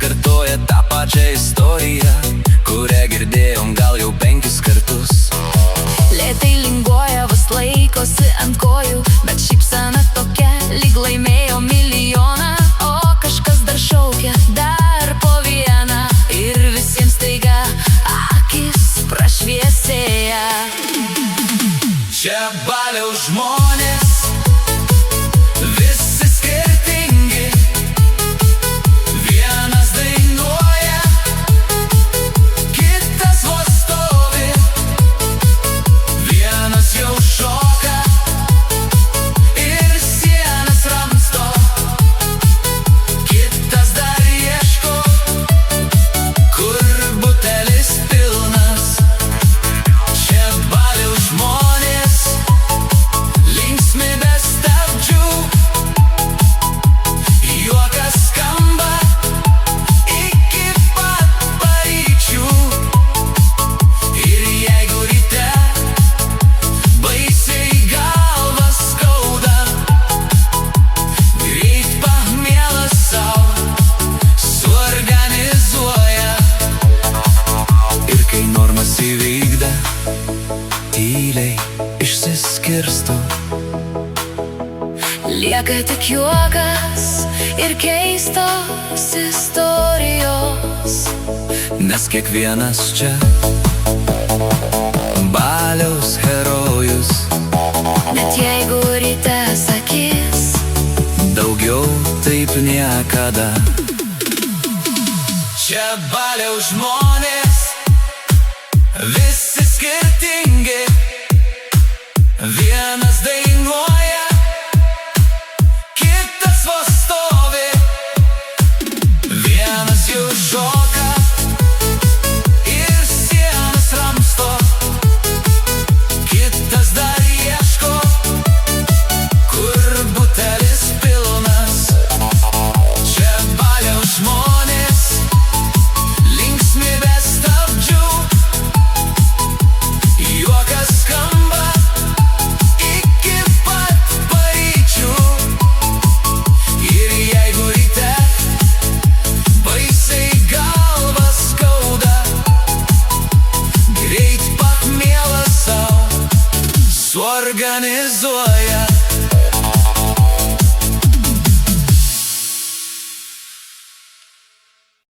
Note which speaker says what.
Speaker 1: kartoja tą pačią istoriją, kurią girdėjom gal jau 5 kartus.
Speaker 2: Lėtai linguoja, vos laikosi ant kojų, bet šypsena tokia, lyg laimėjo milijoną. O kažkas dar šaukia, dar po vieną, ir visiems staiga akis prašviesėja.
Speaker 1: Čia baliaus žmonės, visi skirtingi. Vienas dainuoja, kitas vos stovi. Vienas jau šoka ir sienas ramsto, kitas dar ieško, kur butelis pilnas. Čia baliaus žmonės, linksmi be stabdžių, juokas skamba iki pat paryčių. Ir jeigu ryte baisiai galvą skauda, greit pamielas sau suorganizuoja. Ir kai normas įvykda, tyliai išsiskirsto.
Speaker 2: Lieka tik juokas ir keistos istorijos.
Speaker 1: Nes kiekvienas čia baliaus herojus.
Speaker 2: Net jeigu ryte sakys,
Speaker 1: Daugiau taip niekada. Čia baliaus žmonės, visi skirtingi. Viena